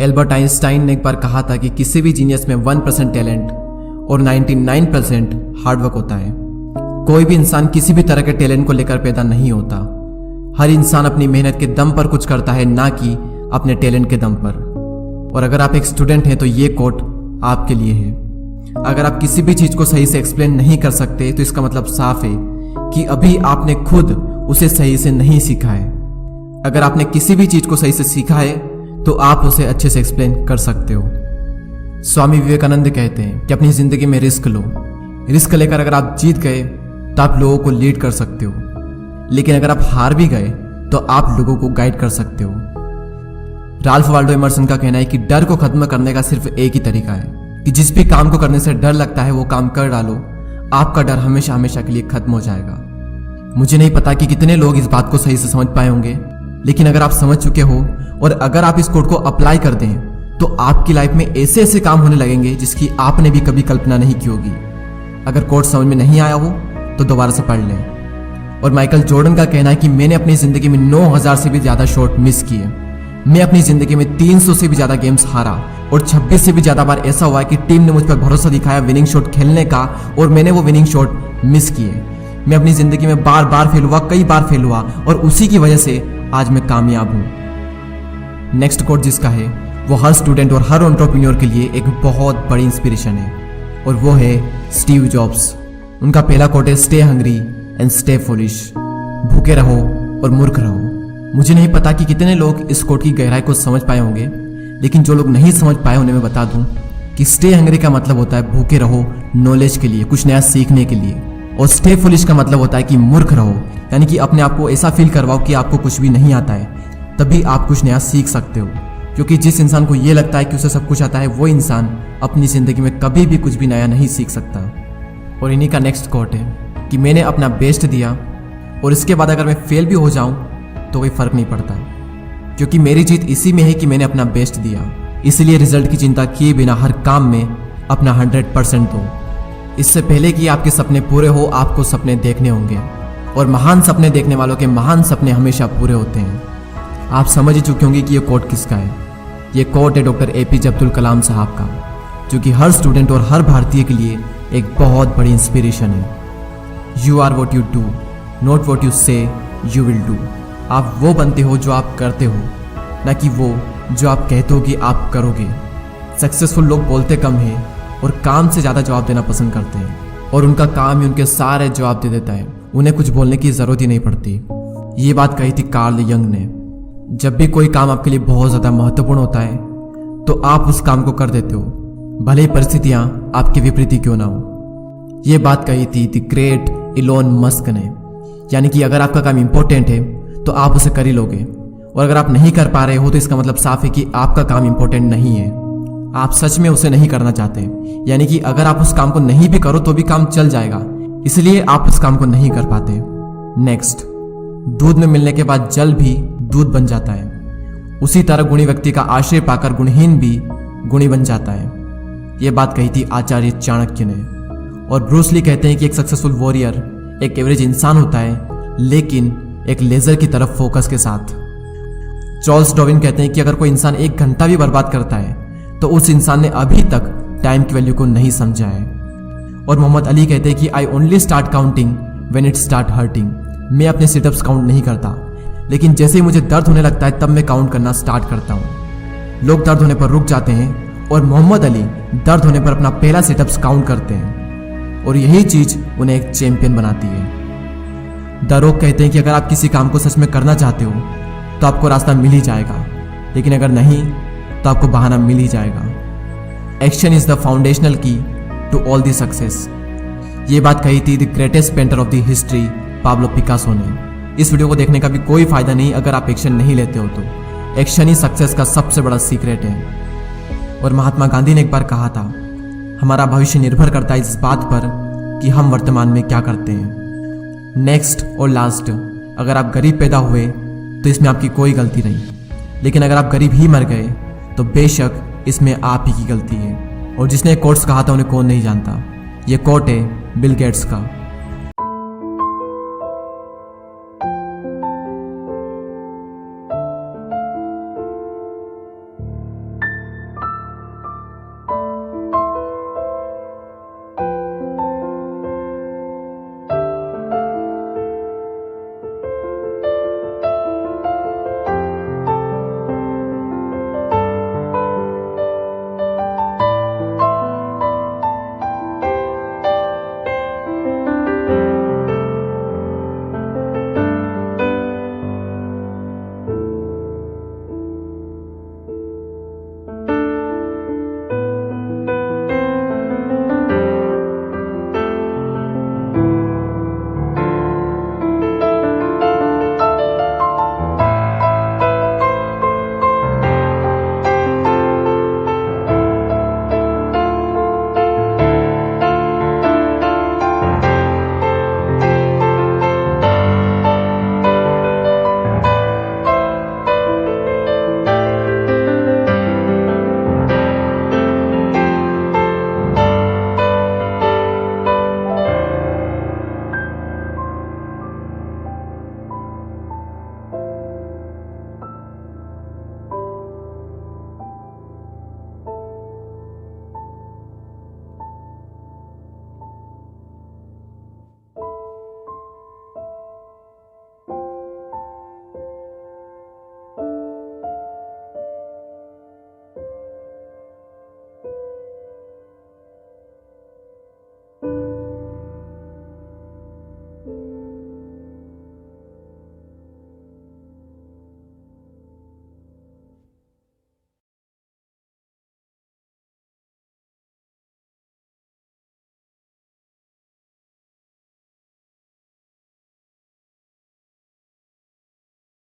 Albert Einstein ने एक बार कहा था कि किसी भी जीनियस में 1% टैलेंट और 99% हार्डवर्क होता है। कोई भी इंसान किसी भी तरह के टैलेंट को लेकर पैदा नहीं होता। हर इंसान अपनी मेहनत के दम पर कुछ करता है, ना कि अपने टैलेंट के दम पर। और अगर आप एक स्टूडेंट हैं तो ये कोट आपके लिए है। अगर आप किसी भी चीज को सही से एक्सप्लेन नहीं कर सकते तो इसका मतलब साफ है कि अभी आपने खुद उसे सही से नहीं सीखा है। अगर आपने किसी भी चीज को सही से सीखा है तो आप उसे अच्छे से एक्सप्लेन कर सकते हो। स्वामी विवेकानंद कहते हैं कि अपनी जिंदगी में रिस्क लो। रिस्क लेकर अगर आप जीत गए तो आप लोगों को लीड कर सकते हो, लेकिन अगर आप हार भी गए तो आप लोगों को गाइड कर सकते हो। राल्फ वाल्डो एमर्सन का कहना है कि डर को खत्म करने का सिर्फ एक ही तरीका है कि जिस भी काम को करने से डर लगता है वो काम कर डालो, आपका डर हमेशा हमेशा के लिए खत्म हो जाएगा। मुझे नहीं पता कि कितने लोग इस बात को सही से समझ पाए होंगे, लेकिन अगर आप समझ चुके हो और अगर आप इस कोड को अप्लाई कर दें तो आपकी लाइफ में ऐसे ऐसे काम होने लगेंगे जिसकी आपने भी कभी कल्पना नहीं की होगी। अगर कोड समझ में नहीं आया हो तो दोबारा से पढ़ लें। और माइकल जॉर्डन का कहना है कि मैंने अपनी जिंदगी में 9000 से भी ज्यादा शॉट मिस किए। मैं अपनी जिंदगी में 300 से भी ज्यादा गेम्स हारा और 26 से भी ज्यादा बार ऐसा हुआ कि टीम ने मुझ पर भरोसा दिखाया विनिंग शॉट खेलने का और मैंने वो विनिंग शॉट मिस किए। मैं अपनी जिंदगी में बार बार फेल हुआ, कई बार फेल हुआ और उसी की वजह से आज मैं कामयाब हूं। नेक्स्ट कोट जिसका है वो हर स्टूडेंट और हर एंटरप्रेन्योर के लिए एक बहुत बड़ी इंस्पिरेशन है और वो है स्टीव जॉब्स। उनका पहला कोट है stay hungry and stay foolish. भूखे रहो और मूर्ख रहो। मुझे नहीं पता कि कितने लोग इस कोट की गहराई को समझ पाए होंगे, लेकिन जो लोग नहीं समझ पाए उन्हें मैं बता दूं कि स्टे हंग्री का मतलब होता है भूखे रहो नॉलेज के लिए, कुछ नया सीखने के लिए। और स्टे फुलिश का मतलब होता है कि मूर्ख रहो, यानी कि अपने आप को ऐसा फील करवाओ कि आपको कुछ भी नहीं आता है, तभी आप कुछ नया सीख सकते हो। क्योंकि जिस इंसान को ये लगता है कि उसे सब कुछ आता है, वो इंसान अपनी जिंदगी में कभी भी कुछ भी नया नहीं सीख सकता। और इन्हीं का नेक्स्ट कोट है कि मैंने अपना बेस्ट दिया और इसके बाद अगर मैं फेल भी हो जाऊं तो कोई फर्क नहीं पड़ता, क्योंकि मेरी जीत इसी में है कि मैंने अपना बेस्ट दिया। इसलिए रिजल्ट की चिंता किए बिना हर काम में अपना 100% दो। इससे पहले कि आपके सपने पूरे हो, आपको सपने देखने होंगे और महान सपने देखने वालों के महान सपने हमेशा पूरे होते हैं। आप समझ ही चुके होंगे कि ये कोट किसका है। ये कोट है डॉक्टर APJ अब्दुल कलाम साहब का, जो कि हर स्टूडेंट और हर भारतीय के लिए एक बहुत बड़ी इंस्पिरेशन है। You are what you do, not what you say you will do. आप वो बनते हो जो आप करते हो, ना कि वो जो आप कहते हो कि आप करोगे। सक्सेसफुल लोग बोलते कम हैं और काम से ज़्यादा जवाब देना पसंद करते हैं, और उनका काम ही उनके सारे जवाब दे देता है। उन्हें कुछ बोलने की ज़रूरत ही नहीं पड़ती। ये बात कही थी कार्ल यंग ने। जब भी कोई काम आपके लिए बहुत ज़्यादा महत्वपूर्ण होता है तो आप उस काम को कर देते हो, भले ही परिस्थितियाँ आपके विपरीत ही क्यों ना हो। ये बात कही थी द ग्रेट इलोन मस्क ने, यानी कि अगर आपका काम इंपॉर्टेंट है तो आप उसे कर ही लोगे, और अगर आप नहीं कर पा रहे हो तो इसका मतलब साफ है कि आपका काम इंपॉर्टेंट नहीं है। आप सच में उसे नहीं करना चाहते, यानी कि अगर आप उस काम को नहीं भी करो तो भी काम चल जाएगा, इसलिए आप उस काम को नहीं कर पाते। नेक्स्ट, दूध में मिलने के बाद जल भी दूध बन जाता है। उसी तरह गुणी व्यक्ति का आश्रय पाकर गुणहीन भी गुणी बन जाता है। यह बात कही थी आचार्य चाणक्य ने। और ब्रूस ली कहते हैं कि एक सक्सेसफुल वॉरियर एक एवरेज इंसान होता है, लेकिन एक लेजर की तरफ फोकस के साथ। चार्ल्स डार्विन कहते हैं कि अगर कोई इंसान 1 घंटा भी बर्बाद करता है तो उस इंसान ने अभी तक टाइम की वैल्यू को नहीं समझा है। और मोहम्मद अली कहते हैं कि I only start counting when it start hurting. मैं अपने सिटअप्स काउंट नहीं करता, लेकिन जैसे ही मुझे दर्द होने लगता है तब मैं काउंट करना स्टार्ट करता हूँ। लोग दर्द होने पर रुक जाते हैं और मोहम्मद अली दर्द होने पर अपना पहला सिटअप्स काउंट करते हैं, और यही चीज उन्हें एक चैंपियन बनाती है। द रॉक कहते हैं कि अगर आप किसी काम को सच में करना चाहते हो तो आपको रास्ता मिल ही जाएगा, लेकिन अगर नहीं तो आपको बहाना मिल ही जाएगा। एक्शन इज द फाउंडेशनल की टू ऑल दी सक्सेस। ये बात कही थी the greatest painter of the history Pablo Picasso ने। इस वीडियो को देखने का भी कोई फायदा नहीं अगर आप एक्शन नहीं लेते हो तो। एक्शन ही सक्सेस का सबसे बड़ा सीक्रेट है। और महात्मा गांधी ने एक बार कहा था, हमारा भविष्य निर्भर करता है इस बात पर कि हम वर्तमान में क्या करते हैं। नेक्स्ट और लास्ट, अगर आप गरीब पैदा हुए तो इसमें आपकी कोई गलती नहीं, लेकिन अगर आप गरीब ही मर गए तो बेशक इसमें आप ही की गलती है। और जिसने कोट्स कहा था उन्हें कौन नहीं जानता। ये कोट है बिल गेट्स का।